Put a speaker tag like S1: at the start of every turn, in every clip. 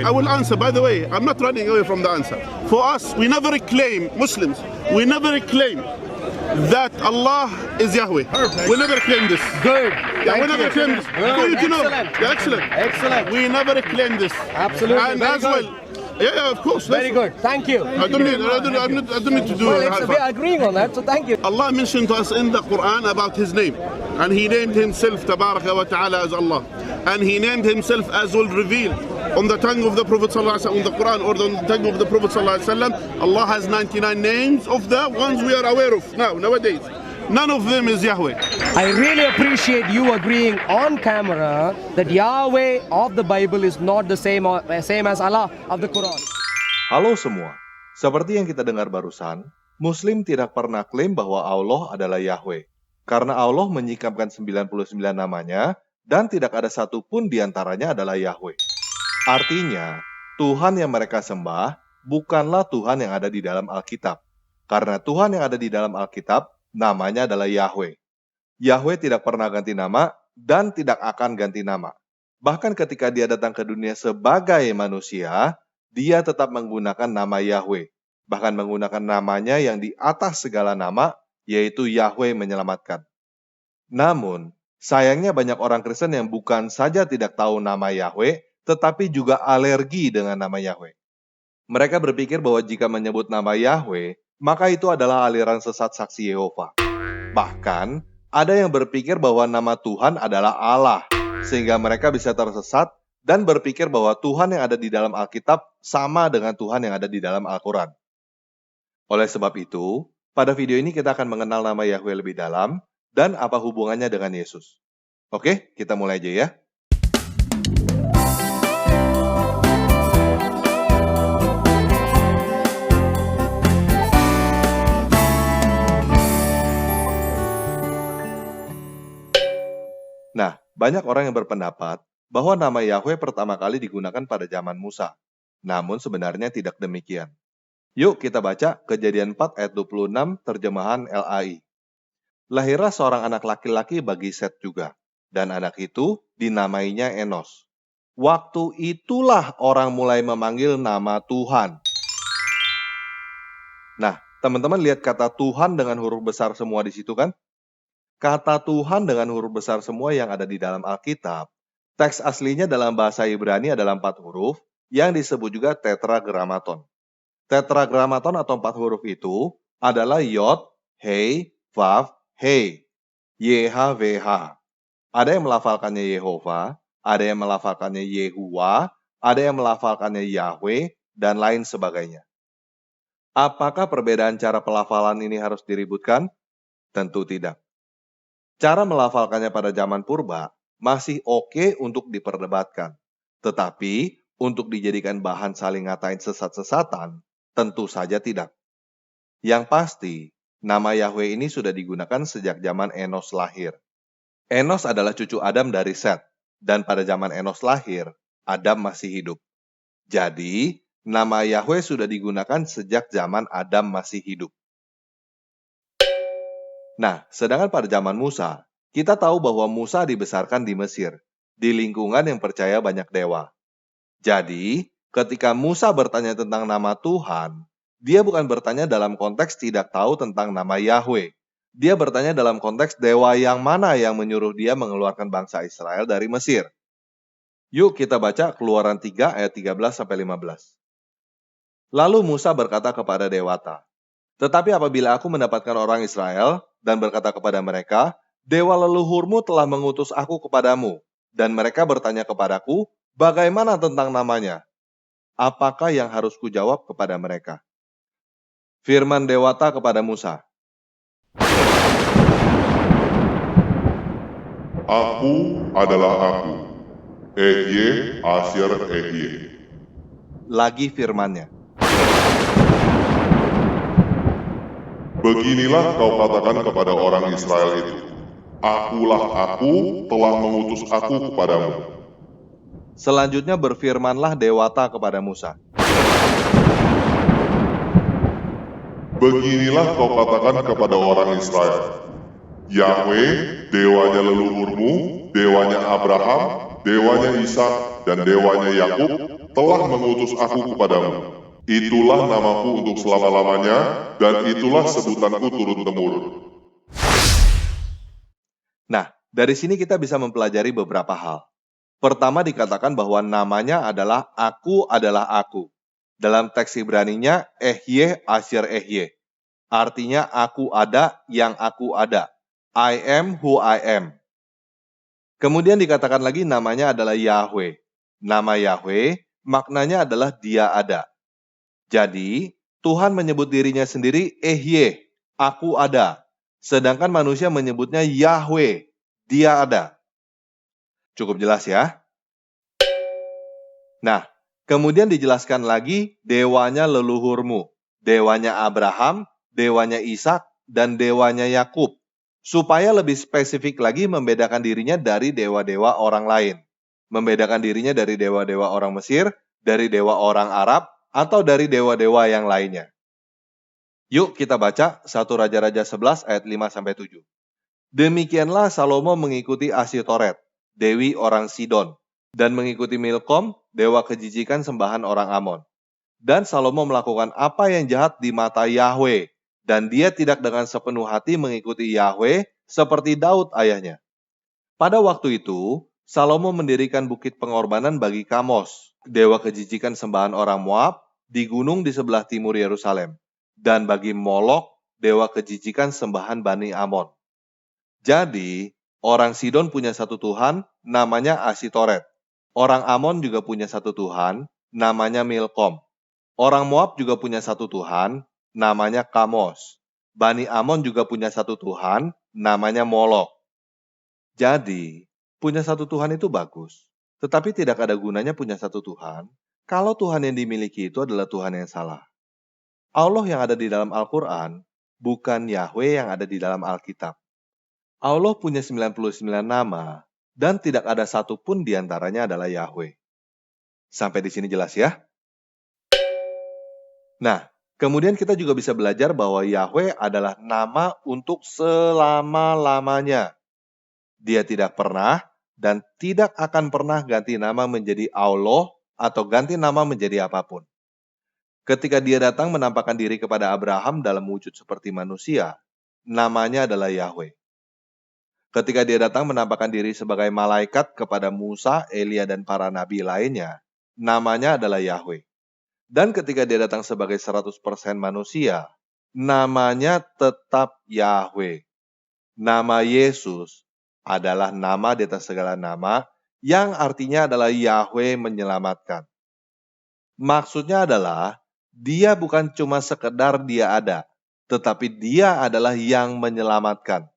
S1: I will answer. By the way, I'm not running away from the answer. For us, we never claim, Muslims, we never claim that Allah is Yahweh.
S2: Perfect.
S1: We never claim this.
S2: Good.
S1: Yeah, we never claim this.
S2: Good.
S1: For you to know.
S2: Excellent.
S1: Yeah, excellent.
S2: Excellent.
S1: We never claim this.
S2: Absolutely.
S1: And
S2: Very
S1: as
S2: good.
S1: well. Yeah, of course.
S2: Very good. Thank you.
S1: I don't need to do
S2: Well,
S1: high
S2: we
S1: five.
S2: are agreeing on that, so thank you.
S1: Allah mentioned to us in the Quran about His name, and He named Himself Tabaraka wa Ta'ala as Allah, and He named Himself as will reveal on the tongue of the Prophet Sallallahu Alaihi Wasallam, on the Quran or on the tongue of the Prophet Sallallahu Alaihi Wasallam. Allah has 99 names of the ones we are aware of nowadays. None of them is Yahweh.
S2: I really appreciate you agreeing on camera that Yahweh of the Bible is not the same as Allah of the Quran.
S3: Halo semua, seperti yang kita dengar barusan, Muslim tidak pernah klaim bahwa Allah adalah Yahweh. Karena Allah menyingkapkan 99 namanya, dan tidak ada satupun di antaranya adalah Yahweh. Artinya, Tuhan yang mereka sembah bukanlah Tuhan yang ada di dalam Alkitab. Karena Tuhan yang ada di dalam Alkitab, namanya adalah Yahweh. Yahweh tidak pernah ganti nama, dan tidak akan ganti nama. Bahkan ketika dia datang ke dunia sebagai manusia, dia tetap menggunakan nama Yahweh, bahkan menggunakan namanya yang di atas segala nama, yaitu Yahweh menyelamatkan. Namun, sayangnya banyak orang Kristen yang bukan saja tidak tahu nama Yahweh, tetapi juga alergi dengan nama Yahweh. Mereka berpikir bahwa jika menyebut nama Yahweh, maka itu adalah aliran sesat saksi Yehova. Bahkan, ada yang berpikir bahwa nama Tuhan adalah Allah, sehingga mereka bisa tersesat dan berpikir bahwa Tuhan yang ada di dalam Alkitab sama dengan Tuhan yang ada di dalam Al-Quran. Oleh sebab itu, pada video ini kita akan mengenal nama Yahweh lebih dalam dan apa hubungannya dengan Yesus. Oke, kita mulai aja ya. Nah, banyak orang yang berpendapat bahwa nama Yahweh pertama kali digunakan pada zaman Musa. Namun sebenarnya tidak demikian. Yuk kita baca Kejadian 4 ayat 26 terjemahan LAI. Lahirlah seorang anak laki-laki bagi Set juga, dan anak itu dinamainya Enos. Waktu itulah orang mulai memanggil nama Tuhan. Nah, teman-teman lihat kata Tuhan dengan huruf besar semua di situ kan? Kata Tuhan dengan huruf besar semua yang ada di dalam Alkitab, teks aslinya dalam bahasa Ibrani adalah 4 huruf, yang disebut juga tetragrammaton. Tetragrammaton atau 4 huruf itu adalah Yod, Hei, Vav, Hei, YHWH. Ada yang melafalkannya Yehova, ada yang melafalkannya Yehuwa, ada yang melafalkannya Yahweh, dan lain sebagainya. Apakah perbedaan cara pelafalan ini harus diributkan? Tentu tidak. Cara melafalkannya pada zaman purba masih oke untuk diperdebatkan. Tetapi, untuk dijadikan bahan saling ngatain sesat-sesatan, tentu saja tidak. Yang pasti, nama Yahweh ini sudah digunakan sejak zaman Enos lahir. Enos adalah cucu Adam dari Set, dan pada zaman Enos lahir, Adam masih hidup. Jadi, nama Yahweh sudah digunakan sejak zaman Adam masih hidup. Nah, sedangkan pada zaman Musa, kita tahu bahwa Musa dibesarkan di Mesir, di lingkungan yang percaya banyak dewa. Jadi, ketika Musa bertanya tentang nama Tuhan, dia bukan bertanya dalam konteks tidak tahu tentang nama Yahweh. Dia bertanya dalam konteks dewa yang mana yang menyuruh dia mengeluarkan bangsa Israel dari Mesir. Yuk kita baca Keluaran 3 ayat 13-15. Lalu Musa berkata kepada dewata, "Tetapi apabila aku mendapatkan orang Israel dan berkata kepada mereka, dewa leluhurmu telah mengutus aku kepadamu, dan mereka bertanya kepadaku, bagaimana tentang namanya? Apakah yang harus kujawab kepada mereka?" Firman dewata kepada Musa,
S4: Aku adalah aku, Ehye Asir Ehye.
S3: lagi firmannya,
S4: Beginilah kau katakan kepada orang Israel itu, Akulah aku telah mengutus aku kepadamu.
S3: selanjutnya berfirmanlah dewata kepada Musa,
S4: Beginilah kau katakan kepada orang Israel, Yahweh, dewanya leluhurmu, dewanya Abraham, dewanya Ishak, dan dewanya Yakub, telah mengutus aku kepadamu. Itulah namaku untuk selama-lamanya, dan itulah sebutanku turun-temurun.
S3: Nah, dari sini kita bisa mempelajari beberapa hal. Pertama dikatakan bahwa namanya adalah Aku adalah Aku. Dalam teks Ibraninya, Ehyeh Asher Ehyeh. Artinya aku ada yang aku ada. I am who I am. Kemudian dikatakan lagi namanya adalah Yahweh. Nama Yahweh maknanya adalah Dia ada. Jadi, Tuhan menyebut dirinya sendiri Ehyeh, aku ada. Sedangkan manusia menyebutnya Yahweh, Dia ada. Cukup jelas ya? Nah, kemudian dijelaskan lagi dewanya leluhurmu. Dewanya Abraham, dewanya Ishak, dan dewanya Yakub. Supaya lebih spesifik lagi membedakan dirinya dari dewa-dewa orang lain. Membedakan dirinya dari dewa-dewa orang Mesir, dari dewa orang Arab, atau dari dewa-dewa yang lainnya. Yuk kita baca 1 Raja-Raja 11 ayat 5-7. Demikianlah Salomo mengikuti Asitoret, dewi orang Sidon, dan mengikuti Milkom, dewa kejijikan sembahan orang Amon. Dan Salomo melakukan apa yang jahat di mata Yahweh, dan dia tidak dengan sepenuh hati mengikuti Yahweh seperti Daud ayahnya. Pada waktu itu, Salomo mendirikan bukit pengorbanan bagi Kamos, dewa kejijikan sembahan orang Moab, di gunung di sebelah timur Yerusalem, dan bagi Molok, dewa kejijikan sembahan Bani Amon. Jadi, orang Sidon punya satu Tuhan, namanya Asitoret. Orang Amon juga punya satu Tuhan, namanya Milkom. Orang Moab juga punya satu Tuhan, namanya Kamos. Bani Amon juga punya satu Tuhan, namanya Molok. Jadi, punya satu Tuhan itu bagus. Tetapi tidak ada gunanya punya satu Tuhan, kalau Tuhan yang dimiliki itu adalah Tuhan yang salah. Allah yang ada di dalam Al-Quran, bukan Yahweh yang ada di dalam Alkitab. Allah punya 99 nama, dan tidak ada satupun di antaranya adalah Yahweh. Sampai di sini jelas ya? Nah, kemudian kita juga bisa belajar bahwa Yahweh adalah nama untuk selama-lamanya. Dia tidak pernah dan tidak akan pernah ganti nama menjadi Allah atau ganti nama menjadi apapun. Ketika dia datang menampakkan diri kepada Abraham dalam wujud seperti manusia, namanya adalah Yahweh. Ketika dia datang menampakkan diri sebagai malaikat kepada Musa, Elia, dan para nabi lainnya, namanya adalah Yahweh. Dan ketika dia datang sebagai 100% manusia, namanya tetap Yahweh. Nama Yesus adalah nama di atas segala nama, yang artinya adalah Yahweh menyelamatkan. Maksudnya adalah, dia bukan cuma sekedar dia ada, tetapi dia adalah yang menyelamatkan.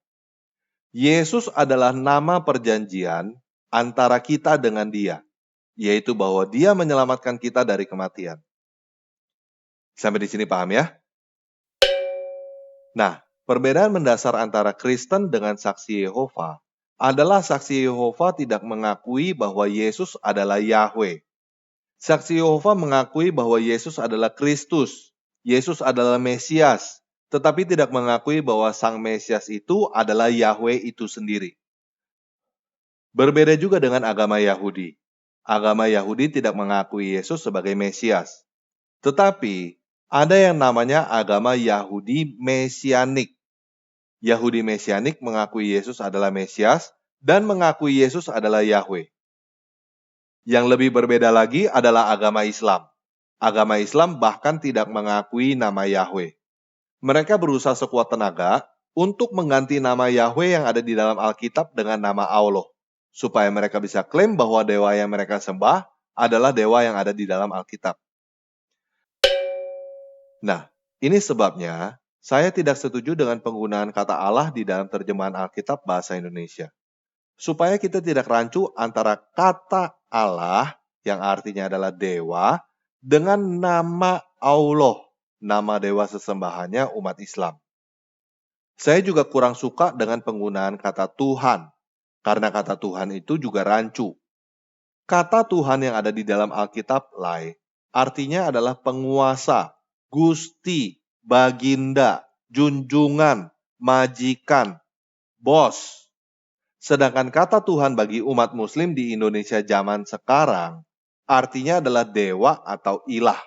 S3: Yesus adalah nama perjanjian antara kita dengan dia, yaitu bahwa dia menyelamatkan kita dari kematian. Sampai di sini paham ya? Nah, perbedaan mendasar antara Kristen dengan saksi Yehova adalah saksi Yehova tidak mengakui bahwa Yesus adalah Yahweh. Saksi Yehova mengakui bahwa Yesus adalah Kristus, Yesus adalah Mesias, tetapi tidak mengakui bahwa Sang Mesias itu adalah Yahweh itu sendiri. Berbeda juga dengan agama Yahudi. Agama Yahudi tidak mengakui Yesus sebagai Mesias. Tetapi, ada yang namanya agama Yahudi Mesianik. Yahudi Mesianik mengakui Yesus adalah Mesias dan mengakui Yesus adalah Yahweh. Yang lebih berbeda lagi adalah agama Islam. Agama Islam bahkan tidak mengakui nama Yahweh. Mereka berusaha sekuat tenaga untuk mengganti nama Yahweh yang ada di dalam Alkitab dengan nama Allah, supaya mereka bisa klaim bahwa dewa yang mereka sembah adalah dewa yang ada di dalam Alkitab. Nah, ini sebabnya saya tidak setuju dengan penggunaan kata Allah di dalam terjemahan Alkitab bahasa Indonesia. Supaya kita tidak rancu antara kata Allah, yang artinya adalah dewa, dengan nama Allah, nama dewa sesembahannya umat Islam. Saya juga kurang suka dengan penggunaan kata Tuhan, karena kata Tuhan itu juga rancu. Kata Tuhan yang ada di dalam Alkitab, artinya adalah penguasa, gusti, baginda, junjungan, majikan, bos. Sedangkan kata Tuhan bagi umat muslim di Indonesia zaman sekarang artinya adalah dewa atau ilah.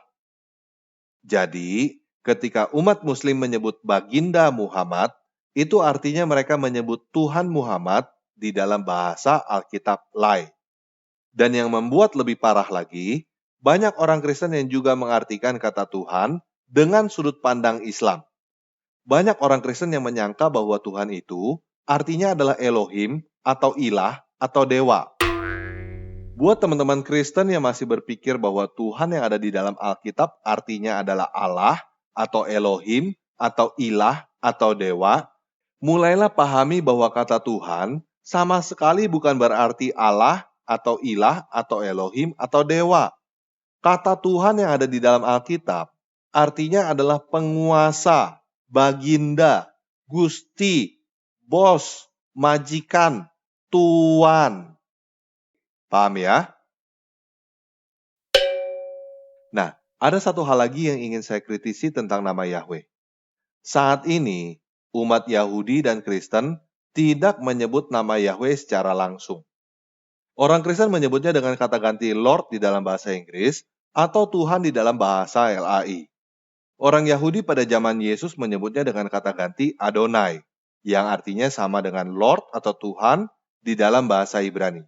S3: Jadi, ketika umat Muslim menyebut Baginda Muhammad, itu artinya mereka menyebut Tuhan Muhammad di dalam bahasa Alkitab Lai. Dan yang membuat lebih parah lagi, banyak orang Kristen yang juga mengartikan kata Tuhan dengan sudut pandang Islam. Banyak orang Kristen yang menyangka bahwa Tuhan itu artinya adalah Elohim atau ilah atau dewa. Buat teman-teman Kristen yang masih berpikir bahwa Tuhan yang ada di dalam Alkitab artinya adalah Allah atau Elohim atau ilah atau dewa, mulailah pahami bahwa kata Tuhan sama sekali bukan berarti Allah atau ilah atau Elohim atau dewa. Kata Tuhan yang ada di dalam Alkitab artinya adalah penguasa, baginda, gusti, bos, majikan, tuan. Paham ya? Nah, ada satu hal lagi yang ingin saya kritisi tentang nama Yahweh. Saat ini, umat Yahudi dan Kristen tidak menyebut nama Yahweh secara langsung. Orang Kristen menyebutnya dengan kata ganti Lord di dalam bahasa Inggris atau Tuhan di dalam bahasa LAI. Orang Yahudi pada zaman Yesus menyebutnya dengan kata ganti Adonai, yang artinya sama dengan Lord atau Tuhan di dalam bahasa Ibrani.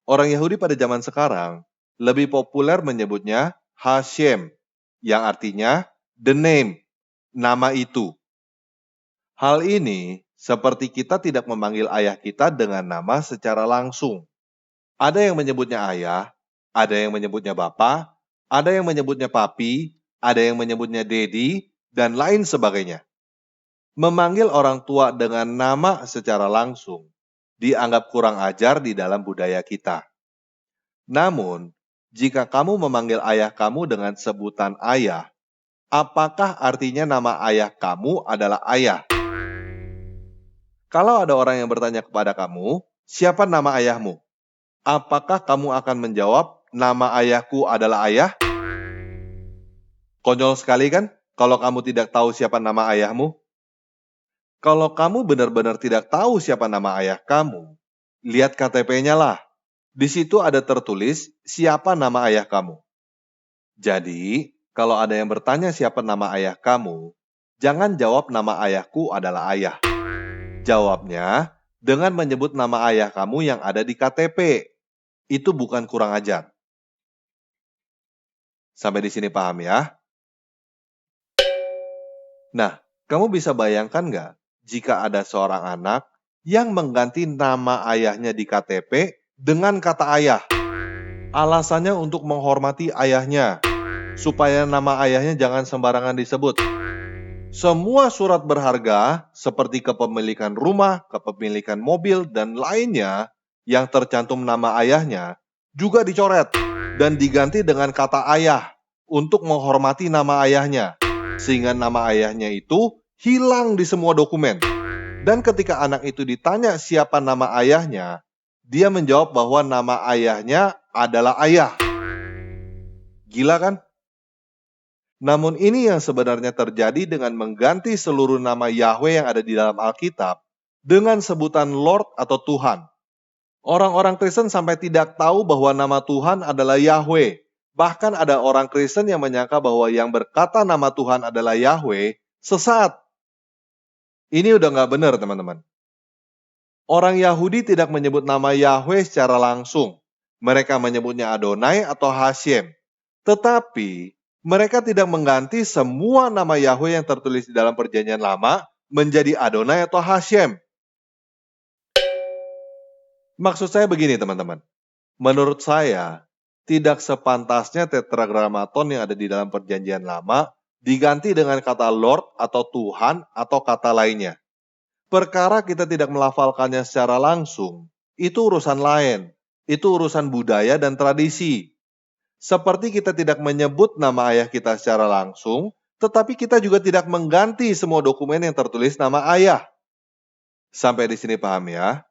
S3: Orang Yahudi pada zaman sekarang lebih populer menyebutnya Hashem, yang artinya the name, nama itu. Hal ini seperti kita tidak memanggil ayah kita dengan nama secara langsung. Ada yang menyebutnya ayah, ada yang menyebutnya bapa, ada yang menyebutnya papi, ada yang menyebutnya dedi, dan lain sebagainya. Memanggil orang tua dengan nama secara langsung dianggap kurang ajar di dalam budaya kita. Namun, jika kamu memanggil ayah kamu dengan sebutan ayah, apakah artinya nama ayah kamu adalah ayah? Kalau ada orang yang bertanya kepada kamu, siapa nama ayahmu? Apakah kamu akan menjawab, nama ayahku adalah ayah? Konyol sekali kan kalau kamu tidak tahu siapa nama ayahmu? Kalau kamu benar-benar tidak tahu siapa nama ayah kamu, lihat KTP-nya lah. Di situ ada tertulis siapa nama ayah kamu. Jadi, kalau ada yang bertanya siapa nama ayah kamu, jangan jawab nama ayahku adalah ayah. Jawabnya dengan menyebut nama ayah kamu yang ada di KTP. Itu bukan kurang ajar. Sampai di sini paham ya? Nah, kamu bisa bayangkan nggak jika ada seorang anak yang mengganti nama ayahnya di KTP dengan kata ayah? Alasannya untuk menghormati ayahnya, supaya nama ayahnya jangan sembarangan disebut. Semua surat berharga seperti kepemilikan rumah, kepemilikan mobil, dan lainnya yang tercantum nama ayahnya juga dicoret dan diganti dengan kata ayah untuk menghormati nama ayahnya, sehingga nama ayahnya itu hilang di semua dokumen. Dan ketika anak itu ditanya siapa nama ayahnya, dia menjawab bahwa nama ayahnya adalah ayah. Gila kan? Namun ini yang sebenarnya terjadi dengan mengganti seluruh nama Yahweh yang ada di dalam Alkitab dengan sebutan Lord atau Tuhan. Orang-orang Kristen sampai tidak tahu bahwa nama Tuhan adalah Yahweh. Bahkan ada orang Kristen yang menyangka bahwa yang berkata nama Tuhan adalah Yahweh sesat. Ini udah nggak benar, teman-teman. Orang Yahudi tidak menyebut nama Yahweh secara langsung. Mereka menyebutnya Adonai atau Hashem. Tetapi mereka tidak mengganti semua nama Yahweh yang tertulis di dalam Perjanjian Lama menjadi Adonai atau Hashem. Maksud saya begini, teman-teman. Menurut saya, tidak sepantasnya tetragrammaton yang ada di dalam Perjanjian Lama diganti dengan kata Lord atau Tuhan atau kata lainnya. Perkara kita tidak melafalkannya secara langsung, itu urusan lain. Itu urusan budaya dan tradisi. Seperti kita tidak menyebut nama ayah kita secara langsung, tetapi kita juga tidak mengganti semua dokumen yang tertulis nama ayah. Sampai di sini paham ya?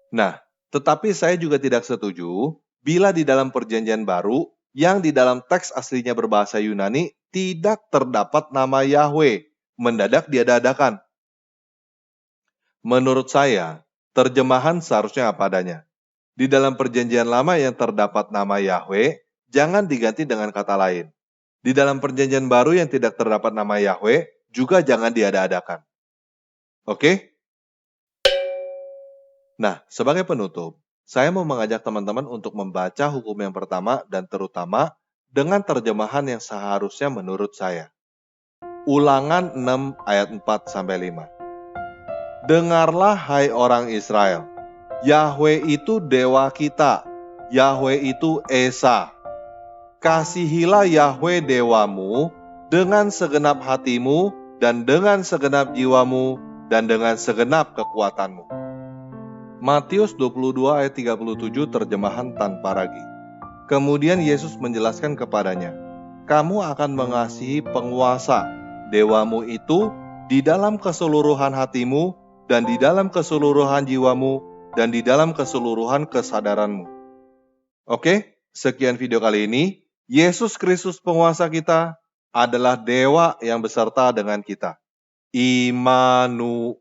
S3: Nah, tetapi saya juga tidak setuju bila di dalam Perjanjian Baru yang di dalam teks aslinya berbahasa Yunani tidak terdapat nama Yahweh, mendadak diada-adakan. Menurut saya, terjemahan seharusnya apa adanya. Di dalam perjanjian lama yang terdapat nama Yahweh, jangan diganti dengan kata lain. Di dalam perjanjian baru yang tidak terdapat nama Yahweh, juga jangan diada-adakan. Oke? Nah, sebagai penutup, saya mau mengajak teman-teman untuk membaca hukum yang pertama dan terutama dengan terjemahan yang seharusnya menurut saya. Ulangan 6 ayat 4-5. Dengarlah hai orang Israel, Yahweh itu Dewa kita, Yahweh itu Esa. Kasihilah Yahweh Dewamu dengan segenap hatimu dan dengan segenap jiwamu dan dengan segenap kekuatanmu. Matius 22 ayat 37 terjemahan tanpa ragi. Kemudian Yesus menjelaskan kepadanya, kamu akan mengasihi penguasa, dewamu itu, di dalam keseluruhan hatimu, dan di dalam keseluruhan jiwamu, dan di dalam keseluruhan kesadaranmu. Oke, sekian video kali ini. Yesus Kristus penguasa kita adalah Dewa yang beserta dengan kita. Immanuel.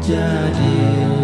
S5: jadilah